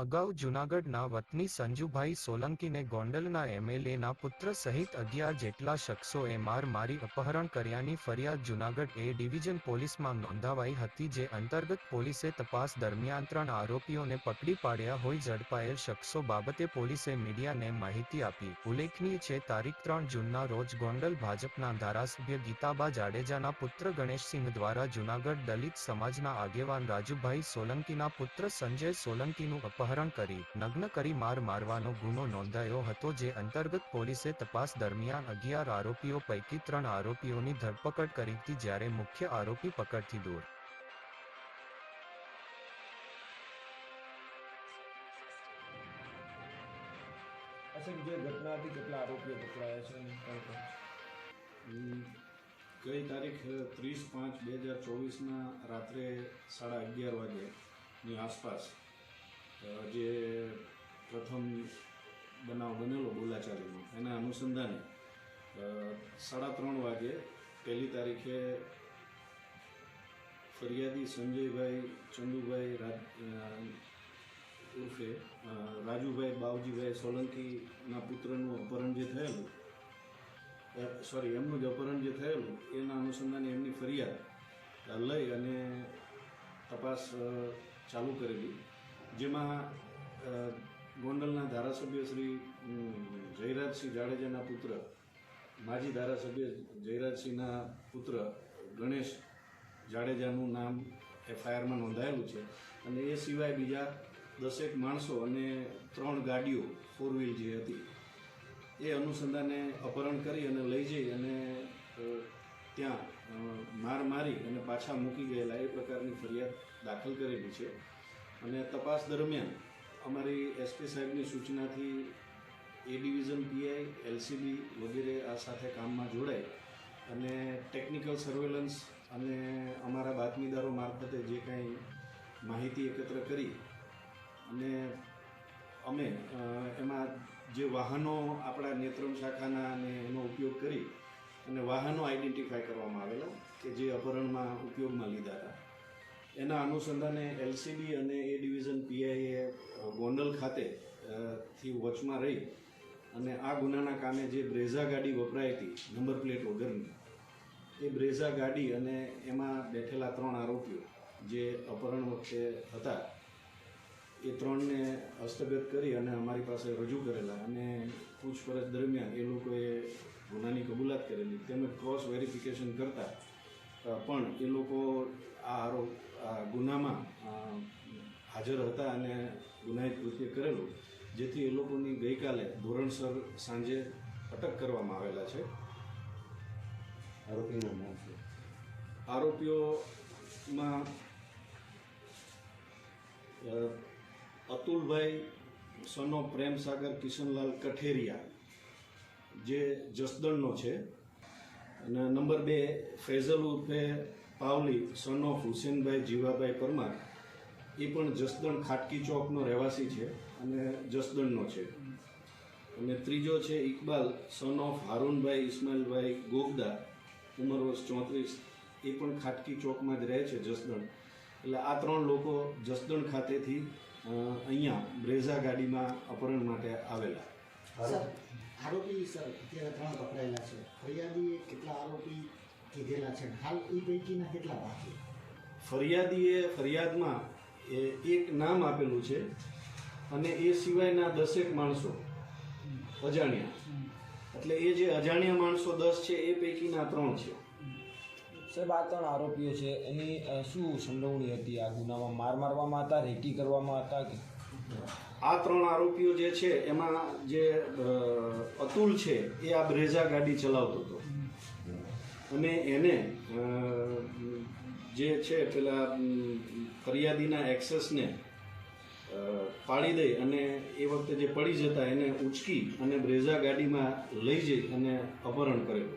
અગાઉ જૂનાગઢના વતની સંજુભાઈ સોલંકીને ગોંડલના એમએલએના પુત્ર સહિત 11 જેટલા શખ્સોએ માર મારી અપહરણ કર્યાની ફરિયાદ જૂનાગઢ એ ડિવિઝન પોલીસમાં નોંધાવાઈ હતી, જે અંતર્ગત પોલીસે તપાસ દરમિયાન 3 આરોપીઓને પકડી પાડ્યા હોય. ઝડપાયેલ શખ્સો બાબતે પોલીસે મીડિયાને માહિતી આપી. ઉલ્લેખનીય છે, તારીખ 3 જૂનના રોજ ગોંડલ ભાજપના ધારાસભ્ય ગીતાબા જાડેજાના પુત્ર ગણેશસિંહ દ્વારા જૂનાગઢ દલિત સમાજના આગેવાન રાજુભાઈ સોલંકીના પુત્ર સંજય સોલંકીનું અપહરણ કરી નગ્ન કરી માર મારવાનો ગુનો નોંધાયો હતો, જે અંતર્ગત પોલીસે તપાસ દરમિયાન 11 આરોપીઓ પૈકી 3 આરોપીઓની ધરપકડ કરી હતી, જ્યારે મુખ્ય આરોપી પકડથી દૂર. જે ઘટના હતી, કેટલા આરોપીઓ પકડાયા છે? ગઈ તારીખ 30/5/2024ના રાત્રે 11:30 વાગ્યાની આસપાસ જે પ્રથમ બનાવ બનેલો બોલાચાલીનો, એના અનુસંધાને 3:30 વાગે પહેલી તારીખે ફરિયાદી સંજયભાઈ ચંદુભાઈ ઉર્ફે રાજુભાઈ બાવજીભાઈ સોલંકીના પુત્રનું અપહરણ જે થયેલું, એમનું જ અપહરણ જે થયેલું, એના અનુસંધાને એમની ફરિયાદ લઈ અને તપાસ ચાલુ કરેલી, જેમાં ગોંડલના ધારાસભ્ય શ્રી જયરાજસિંહ જાડેજાના પુત્ર, માજી ધારાસભ્ય જયરાજસિંહના પુત્ર ગણેશ જાડેજાનું નામ એફઆઈઆરમાં નોંધાયેલું છે, અને એ સિવાય બીજા 10 માણસો અને 3 ગાડીઓ 4 વ્હીલ જે હતી એ અનુસંધાને અપહરણ કરી અને લઈ જઈ અને ત્યાં માર મારી અને પાછા મૂકી ગયેલા એ પ્રકારની ફરિયાદ દાખલ કરેલી છે. અને તપાસ દરમિયાન અમારી એસપી સાહેબની સૂચનાથી એ ડિવિઝન પીઆઈ, એલસીબી વગેરે આ સાથે કામમાં જોડાય અને ટેકનિકલ સર્વેલન્સ અને અમારા બાતમીદારો મારફતે જે કાંઈ માહિતી એકત્ર કરી અને અમે એમાં જે વાહનો આપણા નેત્રમ શાખાના અને એનો ઉપયોગ કરી અને વાહનો આઈડેન્ટિફાય કરવામાં આવેલા કે જે અપહરણમાં ઉપયોગમાં લીધા હતા, એના અનુસંધાને એલસીબી અને એ ડિવિઝન પીઆઈએ ગોંડલ ખાતે થી વચમાં રહી અને આ ગુનાના કામે જે બ્રેઝા ગાડી વપરાઈ હતી નંબર પ્લેટ વગરની, એ બ્રેઝા ગાડી અને એમાં બેઠેલા 3 આરોપીઓ જે અપહરણ વખતે હતા એ 3ને હસ્તગત કરી અને અમારી પાસે રજૂ કરેલા, અને પૂછપરછ દરમિયાન એ લોકોએ ગુનાની કબૂલાત કરેલી, તેમજ ક્રોસ વેરિફિકેશન કરતાં પણ એ લોકો આ ગુનામાં હાજર હતા અને ગુનાહિત કૃત્ય કરેલું, જેથી એ લોકોની ગઈકાલે ધોરણસર સાંજે અટક કરવામાં આવેલા છે. આરોપીઓમાં અતુલભાઈ સન ઓફ પ્રેમસાગર કિશનલાલ કઠેરિયા જે જસદણનો છે, અને નંબર 2 ફૈઝલ ઉર્ફે પાવલી સન ઓફ હુસેનભાઈ જીવાભાઈ પરમાર, એ પણ જસદણ ખાટકી ચોકનો રહેવાસી છે અને જસદણનો છે. અને ત્રીજો છે ઇકબાલ સન ઓફ હારૂનભાઈ ઇસ્માઇલભાઈ ગોગદા, ઉંમર વર્ષ 34, એ પણ ખાટકી ચોકમાં જ રહે છે જસદણ. એટલે આ 3 લોકો જસદણ ખાતેથી અહીંયા બ્રેઝા ગાડીમાં અપહરણ માટે આવેલા. આરોપી સર અત્યારે 3 પકડાયેલા છે, ફરિયાદીએ કેટલા આરોપી કીધેલા છે, હાલ એ પૈકીના કેટલા બાકી? ફરિયાદીએ ફરિયાદમાં એક નામ આપેલું છે અને એ સિવાયના 10 માણસો અજાણ્યા, એટલે એ જે અજાણ્યા માણસો 10 છે એ પૈકીના 3 છે. સાહેબ, આ 3 આરોપીઓ છે, એની શું સંડોવણી હતી આ ગુનામાં? માર મારવામાં હતા, રેકી કરવામાં હતા કે? આ 3 આરોપીઓ જે છે એમાં જે અતુલ છે એ આ બ્રેઝા ગાડી ચલાવતો હતો અને એને જે છે પેલા ફરિયાદીના એક્સેસને પાડી દઈ અને એ વખતે જે પડી જતા એને ઉચકી અને બ્રેઝા ગાડીમાં લઈ જઈ અને અપહરણ કરેલું.